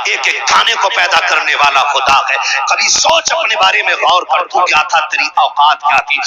ایک ایک دانے کو پیدا کرنے والا خدا ہے. کبھی سوچ اپنے بارے میں غور کر, تو کیا تھا, تیری اوقات کیا تھی,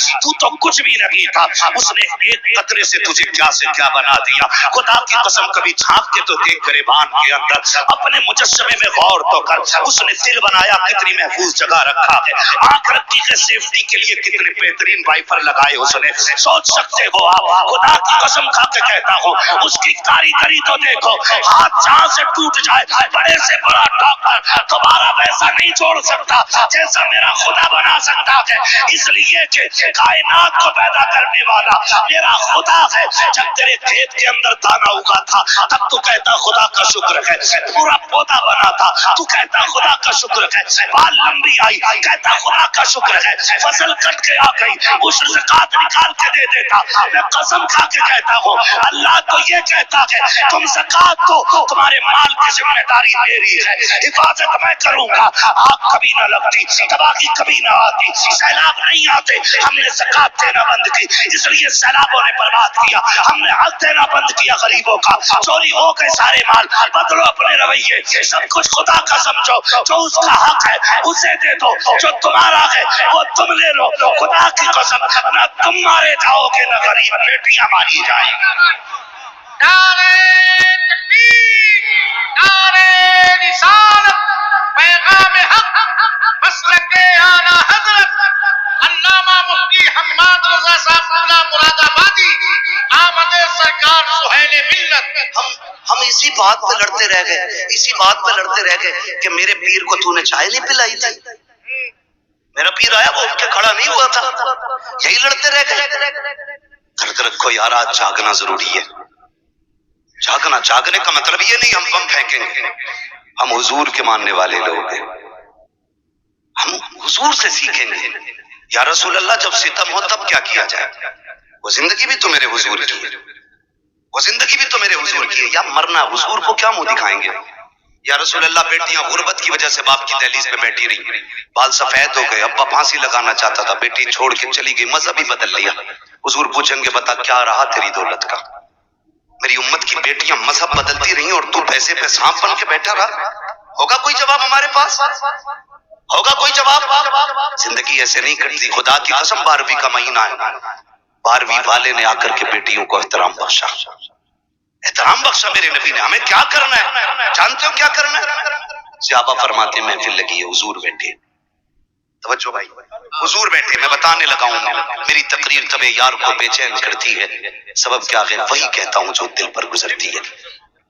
تو کچھ بھی نہیں تھا. اس نے ایک قطرے سے تجھے کیا سے کیا بنا دیا. خدا کی قسم کبھی جھانک کے تو دیکھ گریبان کے اندر اپنے مجسمے میں غور تو کر. اس نے دل بنایا کتنی محفوظ جگہ رکھا ہے, آنکھ رکھی ہے سیفٹی کے لیے کتنے بہترین وائفر لگائے اس نے. سوچ سکتے ہو آپ, خدا کی قسم کھا کے کہتا ہوں, اس کی کاریگری تو دیکھو. ہاتھ جہاں سے ٹوٹ جائے, بڑے سے بڑا ڈاکٹر دوبارہ ویسا نہیں جوڑ سکتا جیسا میرا خدا بنا سکتا ہے. اس لیے کہ کائنات کو پیدا کرنے والا میرا خدا ہے. جب تیرے کھیت کے اندر دانا اگا تھا تب تو کہتا خدا کا شکر ہے. پورا پودا بنا تھا تو کہتا خدا کا شکر ہے. بال لمبی آئی کہتا خدا کا شکر ہے. فصل کٹ کے آ گئی, عشر زکات نکال کے دے دیتا. میں قسم کھا کے کہتا ہوں, اللہ تو یہ کہتا ہے تم زکات تو تمہارے مال کی ذمہ داری میری ہے, حفاظت میں کروں گا. آگ کبھی نہ لگتی, تباہی کبھی نہ آتی, سیلاب نہیں آتے. ہم نے زکات دینا بند کی, اس لیے سیلابوں نے برباد کیا. ہم نے حق دینا بند کیا غریبوں کا, چوری ہو گئے سارے مال. بدلو اپنے رویے, سب کچھ خدا کا سمجھو. جو اس کا حق ہے اسے دے دو, جو تمہارا ہے وہ تم لے لو. خدا کی قسم, نہ تم مارے جاؤ گے نہ غریب بیٹیاں ماری جائیں گی. نعرہ تکبیر, نعرہ رسالت, پیغام حق, مسلک اعلیٰ حضرت علامہ مفتی حماد رضا صاحب اللہ مراد آبادی, آمد سرکار سہیل ملت. ہم اسی بات پہ لڑتے رہ گئے, اسی بات پہ لڑتے رہ گئے کہ میرے پیر کو تو نے چائے نہیں پلائی تھی. میرا پیر آیا وہ اٹھ کے کھڑا نہیں ہوا تھا. یہی لڑتے رہ گئے. درد رکھو یار, آج جاگنا ضروری ہے. جاگنا, جاگنے کا مطلب یہ نہیں ہم بم پھینکیں گے. ہم حضور کے ماننے والے لوگ ہیں, ہم حضور سے سیکھیں گے. یا رسول اللہ, جب ستم ہو تب کیا کیا جائے؟ وہ زندگی بھی تو میرے حضور کی ہے, وہ زندگی بھی تو میرے حضور کی ہے. یا مرنا, حضور کو کیا منہ دکھائیں گے؟ یا رسول اللہ, بیٹیاں غربت کی وجہ سے باپ کی دہلیز پہ بیٹھی رہی, بال سفید ہو گئے, ابا پھانسی لگانا چاہتا تھا, بیٹی چھوڑ کے چلی گئی, مذہب ہی بدل لیا. حضور پوچھیں گے بتا کیا رہا تیری دولت کا؟ میری امت کی بیٹیاں مذہب بدلتی رہی اور تو پیسے پہ سانپ بن کے بیٹھا رہا. ہوگا کوئی جواب ہمارے پاس؟ ہوگا کوئی جواب؟ زندگی ایسے نہیں کٹتی. خدا کی قسم, 12ویں کا مہینہ ہے, 12ویں والے نے آ کر کے بیٹیوں کو احترام بخشا. احترام بخشا میرے نبی نے. ہمیں کیا کرنا ہے جانتے ہو کیا کرنا ہے؟ صحابہ فرماتے ہیں محفل لگی ہے, حضور بیٹھے. توجہ بھائی, حضور بیٹھے. میں بتانے لگا ہوں, میری تقریر طبع یار کو بے چین کرتی ہے. سبب کیا ہے؟ وہی کہتا ہوں جو دل پر گزرتی ہے.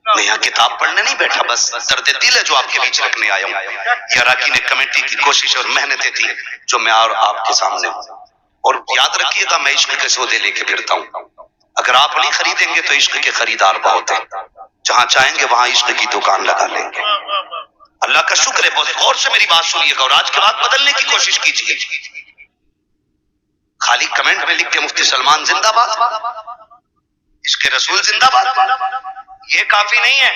میں یہاں کتاب پڑھنے نہیں بیٹھا, بس درد دل ہے جو آپ کے بیچ رکھنے آیا ہوں. یہ اراکین کمیٹی کی کوشش اور محنتیں تھی جو میں اور آپ کے سامنے ہوں. اور یاد رکھیے گا, میں عشق کے سودے لے کے پھرتا ہوں. اگر آپ نہیں خریدیں گے تو عشق کے خریدار بہت ہیں. جہاں چاہیں گے وہاں عشق کی دکان لگا لیں گے. اللہ کا شکر ہے, بہت غور سے میری بات سنیے گا اور آج کے بعد بدلنے کی کوشش کیجیے. خالی کمنٹ میں لکھ کے مفتی سلمان زندہ باد, عشق رسول زندہ باد, یہ کافی نہیں ہے.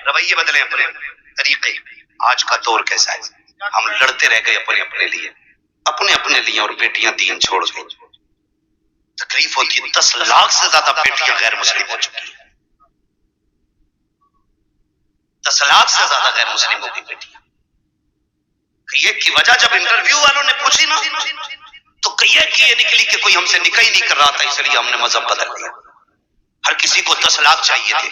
رویے بدلیں اپنے طریقے. آج کا دور کیسا ہے, ہم لڑتے رہ گئے اپنے اپنے لیے, اپنے اپنے لیے, اور بیٹیاں دین چھوڑ گئی. تکلیف ہوتی ہے, 10 لاکھ سے زیادہ بیٹیاں غیر مسلم ہو چکی ہیں. 10 لاکھ سے زیادہ غیر مسلموں کی بیٹیاں. یہ کی وجہ جب انٹرویو والوں نے پوچھی نا تو یہ نکلی کہ کوئی ہم سے نکاح ہی نہیں کر رہا تھا, اس لیے ہم نے مذہب بدل لیا. ہر کسی کو 10 لاکھ چاہیے تھے,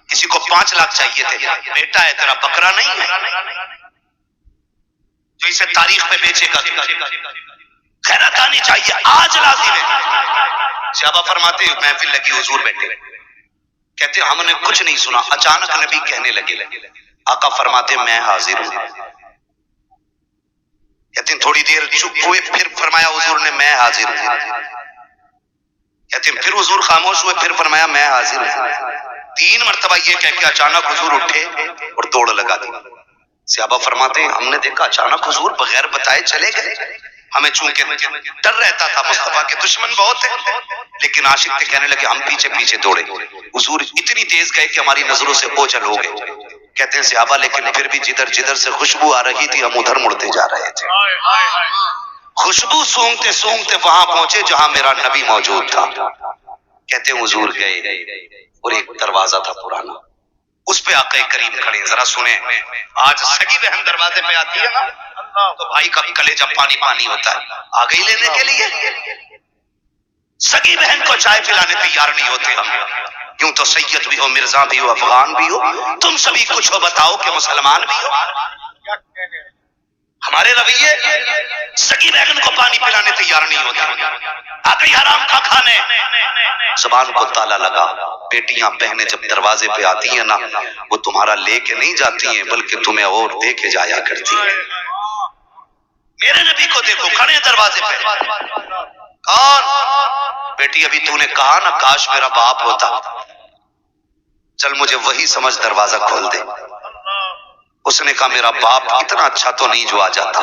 کسی کو 5 لاکھ چاہیے تھے. بیٹا ہے تیرا, بکرا نہیں ہے جو اسے تاریخ پہ بیچے گا. خیرات آنی چاہیے, آج لازم ہے. صحابہ فرماتے محفل لگی, حضور بیٹھے. کہتے ہم نے کچھ نہیں سنا, اچانک نبی کہنے لگے. آقا فرماتے میں حاضر ہوں. کہتے ہیں تھوڑی دیر چپ ہوئے, پھر فرمایا حضور نے میں حاضر ہوں. کہتے ہیں پھر حضور خاموش ہوئے, پھر فرمایا میں حاضر ہوں. 3 مرتبہ یہ کہہ کے اچانک حضور اٹھے اور دوڑ لگا دی. صحابہ فرماتے ہیں ہم نے دیکھا اچانک حضور بغیر بتائے چلے گئے. ہمیں چونکہ ڈر رہتا تھا, مصطفیٰ کے دشمن بہت ہیں, لیکن عاشق تھے, کہنے لگے ہم پیچھے پیچھے دوڑے. حضور اتنی تیز گئے کہ ہماری نظروں سے اوجھل ہو گئے. کہتے ہیں صحابہ لیکن پھر بھی جدھر جدھر سے خوشبو آ رہی تھی ہم ادھر مڑتے جا رہے تھے. خوشبو سونگتے سونگتے وہاں پہنچے جہاں میرا نبی موجود تھا. کہتے ہیں حضور گئے اور ایک دروازہ تھا پرانا, اس پہ آقا کریم کھڑے ہیں. ذرا سنیں, آج سگی بہن دروازے پہ آتی ہے نا تو بھائی کا کلیجہ پانی پانی ہوتا ہے, آ گئی لینے کے لیے. سگی بہن کو چائے پلانے تیار نہیں ہوتے ہم. یوں تو سید بھی ہو, مرزا بھی ہو, افغان بھی ہو, تم سبھی کچھ ہو, بتاؤ کہ مسلمان بھی ہو. ہمارے رویے سگی بہن کو پانی پلانے تیار نہیں ہوتے. آ گئی حرام کا کھانے. زبان کو تالا لگا. بیٹیاں بہنیں جب دروازے پہ آتی ہیں نا, وہ تمہارا لے کے نہیں جاتی ہیں بلکہ تمہیں اور دے کے جایا کرتی ہیں. میرے نبی کو دیکھو کھڑے دروازے پہ. کون؟ بیٹی ابھی تو نے کہا نا کاش میرا باپ ہوتا. چل مجھے وہی سمجھ, دروازہ کھول دے. اس نے کہا میرا باپ اتنا اچھا تو نہیں جو آ جاتا.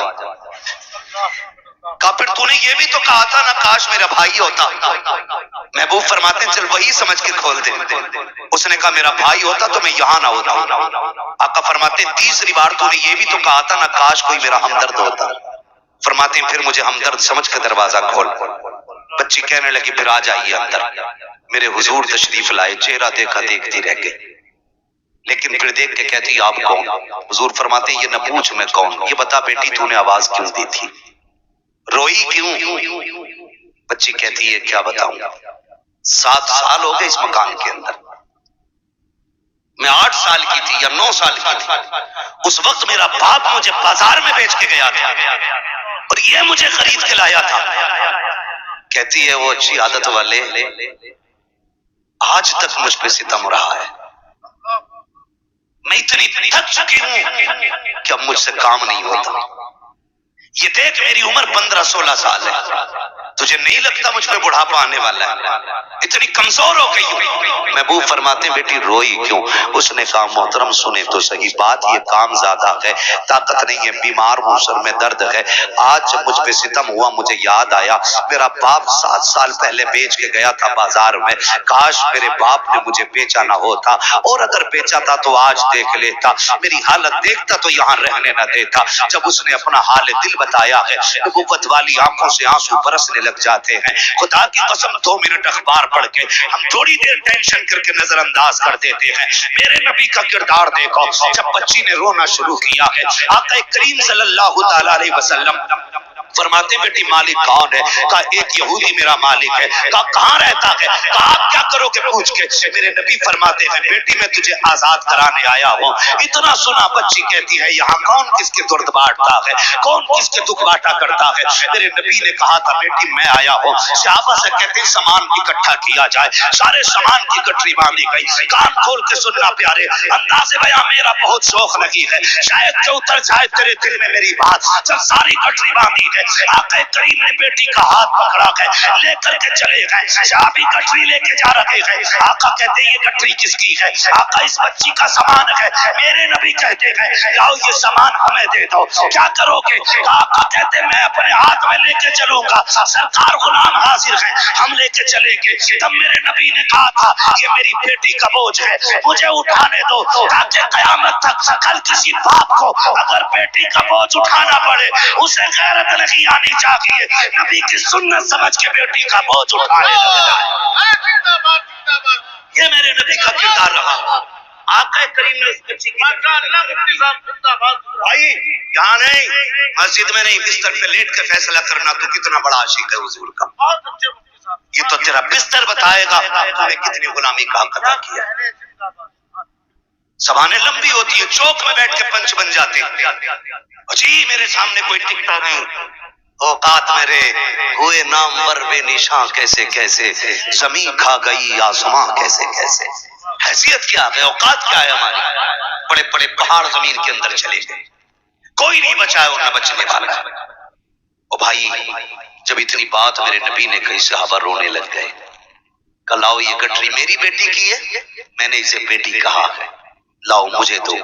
کہا پھر تو نے یہ بھی تو کہا تھا نا کاش میرا بھائی ہوتا. محبوب فرماتے ہیں چل وہی سمجھ کے کھول دے. اس نے کہا میرا بھائی ہوتا تو میں یہاں نہ ہوتا. آقا فرماتے ہیں تیسری بار تو نے یہ بھی تو کہا تھا نا کاش کوئی میرا ہمدرد ہوتا. فرماتے ہیں پھر مجھے ہمدرد سمجھ کے دروازہ کھول. بچی کہنے لگی پھر آ جائیے اندر. میرے حضور تشریف لائے, چہرہ دیکھا دیکھتی رہ گئی, لیکن پھر دیکھ کے کہتی آپ کون؟ حضور فرماتے ہیں یہ نہ پوچھ میں کون, یہ بتا بیٹی تو نے آواز کیوں دی تھی, روئی کیوں؟ بچی کہتی ہے کیا بتاؤں, 7 سال ہو گئے اس مکان کے اندر. میں 8 سال کی تھی یا 9 سال کی تھی, اس وقت میرا باپ مجھے بازار میں بیچ کے گیا تھا اور یہ مجھے خرید کے لایا تھا. کہتی ہے وہ اچھی عادت والے آج تک مجھ پہ ستم رہا ہے. میں اتنی تھک چکی ہوں کہ اب مجھ سے کام نہیں ہوتا. یہ دیکھ میری عمر 15-16 سال ہے, تجھے نہیں لگتا مجھ پہ بڑھاپا آنے والا ہے؟ اتنی کمزور ہو گئی ہوں. محبوب فرماتے ہیں بیٹی روئی کیوں؟ اس نے کہا محترم سنے تو صحیح بات, یہ کام زیادہ ہے, طاقت نہیں ہے, بیمار ہوں, سر میں درد ہے. آج جب مجھ پہ ستم ہوا مجھے یاد آیا میرا باپ 7 سال پہلے بیچ کے گیا تھا بازار میں, کاش میرے باپ نے مجھے بیچا نہ ہوتا, اور اگر بیچا تھا تو آج دیکھ لیتا, میری حالت دیکھتا تو یہاں رہنے نہ دیتا. جب اس نے اپنا حال دل بتایا ہے نبوت والی آنکھوں سے آنسو برسنے لگ جاتے ہیں. خدا کی قسم 2 منٹ اخبار پڑھ کے ہم تھوڑی دیر ٹینشن کر کے نظر انداز کر دیتے ہیں. میرے نبی کا کردار دیکھو, جب بچی نے رونا شروع کیا ہے آقا کریم صلی اللہ تعالی علیہ وسلم فرماتے بیٹی مالک کون ہے؟ کہا ایک یہودی میرا مالک ہے. کہا کہاں رہتا ہے؟ کہا آپ کیا کرو گے پوچھ کے. میرے نبی فرماتے ہیں بیٹی میں تجھے آزاد کرانے آیا ہوں. اتنا سنا بچی کہتی ہے یہاں کون کس کے درد بانٹتا ہے, کون کس کے دکھ باٹا کرتا ہے؟ میرے نبی نے کہا تھا بیٹی میں آیا ہوں. صحابہ سے کہتے ہیں سامان اکٹھا کیا جائے. سارے سامان کی گٹری باندھی گئی. کان کھول کے سننا پیارے, انداز بیان میرا بہت شوق لگی ہے, شاید کہ اتر جائے تیرے دل میں میری بات. جب ساری گٹری باندھی ہے آقا کریم نے بیٹی کا ہاتھ پکڑا ہے, لے کر کے چلے گئے. صحابی گٹری لے کے جا رہے ہیں. آقا کہتے یہ گٹری کس کی ہے؟ آقا اس بچی کا سامان ہے. میرے نبی کہتے ہیں لاؤ یہ سامان ہمیں دے دو, کیا کرو گے؟ آقا کہتے میں اپنے ہاتھ میں لے کے چلوں گا, سرکار غلام حاضر ہیں, ہم لے کے چلیں گے. تب میرے نبی نے کہا تھا یہ میری بیٹی کا بوجھ ہے, مجھے اٹھانے دو تاکہ قیامت تک کل کسی باپ کو اگر بیٹی کا بوجھ اٹھانا پڑے اسے غیرت نہیں آنی چاہیے, نبی کی سنت سمجھ کے بیٹی کا بوجھ اٹھانے لگا. یہ میرے نبی کا کردار رہا. آقا کریم نے اس بچی کی بھائی یہاں نہیں, مسجد میں نہیں, بستر پہ لیٹ کے فیصلہ کرنا تو کتنا بڑا عاشق ہے حضور کا. یہ تو تیرا بستر بتائے گا تو نے کتنی غلامی کا حق ادا کیا. زبانیں لمبی ہوتی ہے, چوک میں بیٹھ کے پنچ بن جاتے ہیں. جی میرے سامنے کوئی ٹکتا نہیں, اوقات میرے ہوئے نامور بے نشاں کیسے کیسے, زمین کھا گئی آسماں کیسے کیسے. حیثیت کیا ہے, اوقات کیا ہے ہماری, بڑے بڑے پہاڑ زمین کے اندر چلے گئے, کوئی نہیں بچا ہے اور نہ بچنے والا. او بھائی جب اتنی بات میرے نبی نے کہی صحابہ رونے لگ گئے. کہ لاؤ یہ گٹری میری بیٹی کی ہے, میں نے اسے بیٹی کہا ہے, لاؤ مجھے دو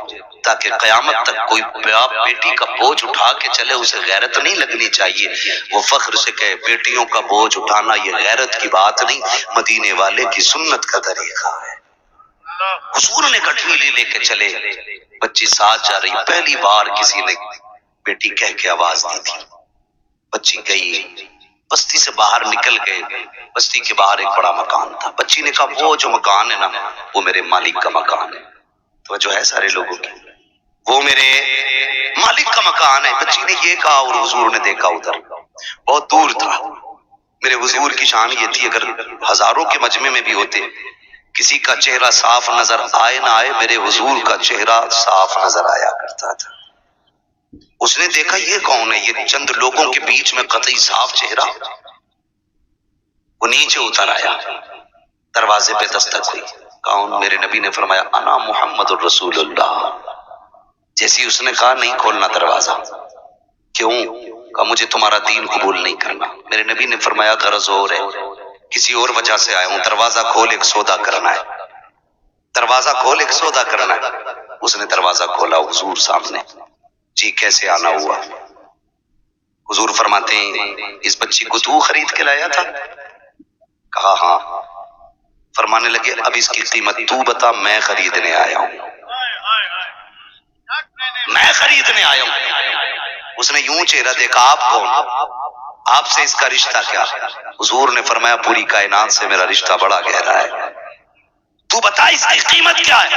تاکہ قیامت تک کوئی باپ بیٹی کا بوجھ اٹھا کے چلے اسے غیرت نہیں لگنی چاہیے. وہ فخر سے کہے بیٹیوں کا بوجھ اٹھانا یہ غیرت کی بات نہیں, مدینے والے کی سنت کا طریقہ ہے. حضور نے گٹری لے کے چلے, بچی ساتھ جا رہی. پہلی بار کسی نے بیٹی کہہ کے آواز دی تھی. بچی گئی, بستی سے باہر نکل گئے. بستی کے باہر ایک بڑا مکان تھا. بچی نے کہا وہ جو مکان ہے نا وہ میرے مالک کا مکان ہے, توجہ ہے سارے لوگوں کی؟ وہ میرے مالک کا مکان ہے. بچی نے یہ کہا اور حضور نے دیکھا ادھر، بہت دور تھا. میرے حضور کی شان یہ تھی اگر ہزاروں کے مجمع میں بھی ہوتے کسی کا چہرہ صاف نظر آئے نہ آئے، میرے حضور کا چہرہ صاف نظر آیا کرتا تھا. اس نے دیکھا یہ کون ہے، یہ چند لوگوں کے بیچ میں قطعی صاف چہرہ. وہ نیچے اتر آیا، دروازے پہ دستک ہوئی. کون؟ میرے نبی نے فرمایا انا محمد الرسول اللہ. جیسی اس نے کہا نہیں کھولنا دروازہ. کیوں؟ کہا مجھے تمہارا دین قبول نہیں کرنا. میرے نبی نے فرمایا غرض اور ہے، کسی اور وجہ سے آیا ہوں، دروازہ کھول ایک سودا کرنا ہے. دروازہ کھول ایک سودا کرنا ہے. اس نے دروازہ کھولا، حضور سامنے. جی کیسے آنا ہوا؟ حضور فرماتے ہیں اس بچی کو تو خرید کے لایا تھا؟ کہا ہاں. فرمانے لگے اب اس کی قیمت تو بتا، میں خریدنے آیا ہوں، میں خریدنے آیا ہوں. اس نے یوں چہرہ دیکھا، آپ کون؟ آپ سے اس کا رشتہ کیا؟ حضور نے فرمایا پوری کائنات سے میرا رشتہ بڑا گہرا ہے، تو بتا اس کی قیمت کیا ہے؟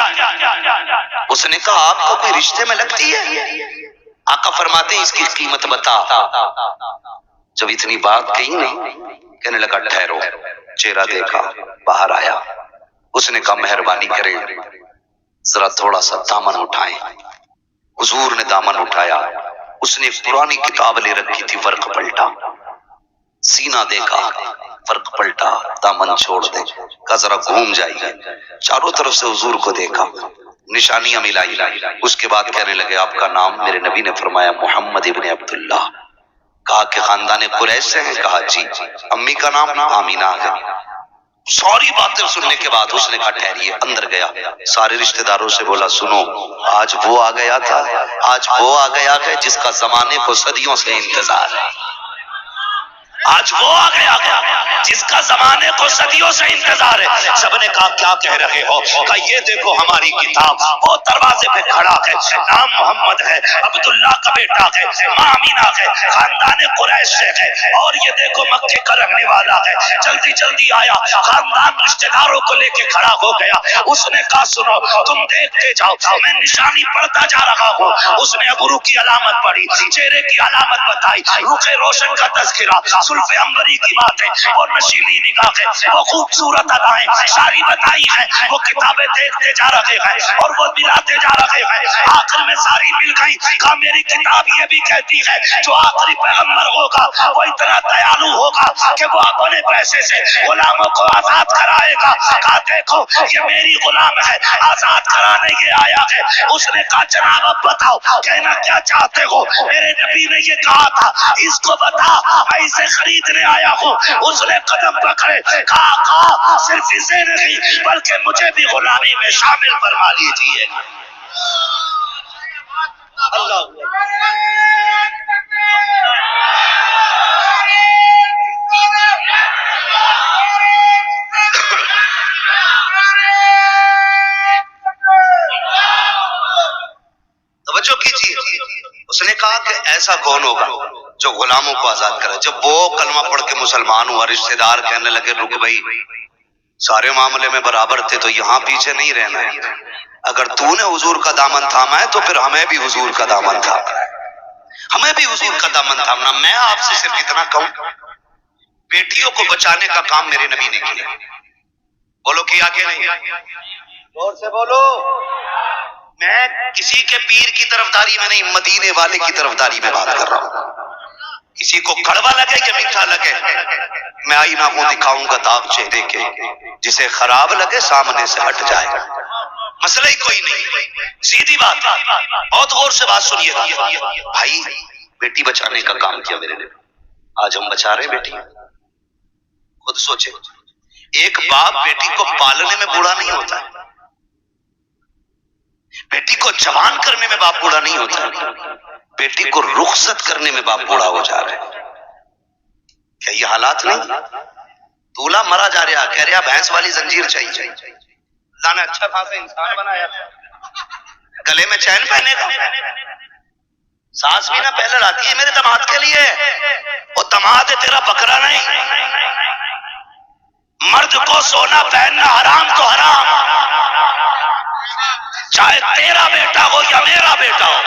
اس نے کہا آپ کو کوئی رشتے میں لگتی ہے؟ آقا فرماتے ہیں اس کی قیمت بتا. جب اتنی بات کہی نہیں، کہنے لگا ٹھہرو. چہرہ دیکھا، باہر آیا. اس نے کہا مہربانی کریں ذرا تھوڑا سا دامن اٹھائیں. حضور نے دامن اٹھایا. اس نے ایک پرانی کتاب لے رکھی تھی، فرق پلٹا. سینہ دیکھا، فرق پلٹا، دامن چھوڑ دے. کہا ذرا گھوم جائیے. چاروں طرف سے حضور کو دیکھا، نشانیاں ملائی. اس کے بعد کہنے لگے آپ کا نام؟ میرے نبی نے فرمایا محمد ابن عبداللہ. کہا کہ خاندان قریش سے ہیں؟ کہا جی. امی کا نام؟ آمینہ ہے. ساری باتیں سننے کے بعد اس نے کہا ٹھہریے. اندر گیا، سارے رشتہ داروں سے بولا سنو آج وہ آ گیا تھا، آج وہ آ گیا ہے جس کا زمانے کو صدیوں سے انتظار ہے. آج وہ آ گیا جس کا زمانے کو صدیوں سے انتظار ہے. سب نے کہا کیا کہہ رہے ہو؟ کہا یہ دیکھو ہماری کتاب، وہ دروازے پہ کھڑا ہے، نام محمد ہے، عبداللہ کا بیٹا ہے، ماں آمینہ ہے، خاندان قریش سے ہے، اور یہ دیکھو مکے کا رہنے والا ہے. جلدی جلدی آیا، خاندان رشتہ داروں کو لے کے کھڑا ہو گیا. اس نے کہا سنو تم دیکھتے جاؤ، میں نشانی پڑھتا جا رہا ہوں. اس نے ابرو کی علامت پڑھی، چہرے کی علامت بتائی، رخ روشن کا تذکرہ، زلف عنبری کی باتیں اور نشیلی نگاہیں، وہ خوبصورت ادائیں ساری بتائی ہیں. وہ کتابیں دیکھتے جا رہے ہیں اور وہ ملاتے جا رہے ہیں. آخر میں ساری مل گئی. کہا میری کتاب یہ بھی کہتی ہے جو آخری پیغمبر ہوگا وہ اتنا دیالو ہوگا کہ وہ اپنے پیسے سے غلاموں کو آزاد کرائے گا. کہا دیکھو یہ میری غلام ہے، آزاد کرانے یہ آیا ہے. اس نے کہا جناب اب بتاؤ کہنا کیا چاہتے ہو؟ میرے نبی نے یہ کہا تھا اس کو بتا میں اسے خریدنے آیا ہوں. اس نے قدم پکڑے، کہا صرف اسے نہیں بلکہ مجھے بھی غلامی میں شامل فرما لیجیے. اللہ توجہ کیجیے. اس نے کہا کہ ایسا کون ہوگا جو غلاموں کو آزاد کرے؟ جب وہ کلمہ پڑھ کے مسلمان ہوا، رشتہ دار کہنے لگے رک بھائی سارے معاملے میں برابر تھے تو یہاں پیچھے نہیں رہنا ہے. اگر تو نے حضور کا دامن تھاما ہے تو پھر ہمیں بھی حضور کا دامن تھامنا ہے، ہمیں بھی حضور کا دامن تھامنا. میں آپ سے صرف اتنا کہوں بیٹیوں کو بچانے کا کام میرے نبی نے کیا. بولو کیا کہ نہیں؟ زور سے بولو. میں کسی کے پیر کی طرفداری میں نہیں، مدینے والے کی طرفداری میں بات کر رہا ہوں. کسی کو کڑوا لگے کہ میٹھا لگے، میں آئینہ کو دکھاؤں گا داغ چہرے کے، جسے خراب لگے سامنے سے ہٹ جائے. مسئلہ ہی کوئی نہیں، سیدھی بات. بہت غور سے بات سنیے بھائی. بیٹی بچانے کا کام کیا میرے نے. آج ہم بچا رہے بیٹی. خود سوچے ایک باپ بیٹی کو پالنے میں بوڑھا نہیں ہوتا، بیٹی کو جوان کرنے میں باپ بوڑھا نہیں ہوتا، بیٹی کو رخصت کرنے میں باپ بوڑھا ہو جا رہا ہے. کیا یہ حالات نہیں؟ دولہا مرا جا رہا، کہہ رہا بھینس والی زنجیر چاہیے. اللہ نے اچھا خاصا انسان بنایا تھا، گلے میں چین پہنے گا. سانس بھی نہ پہلے آتی ہے میرے دماد کے لیے، وہ دماد ہے تیرا بکرا نہیں. مرد کو سونا پہننا حرام تو حرام. چاہے تیرا بیٹا ہو یا میرا بیٹا ہو،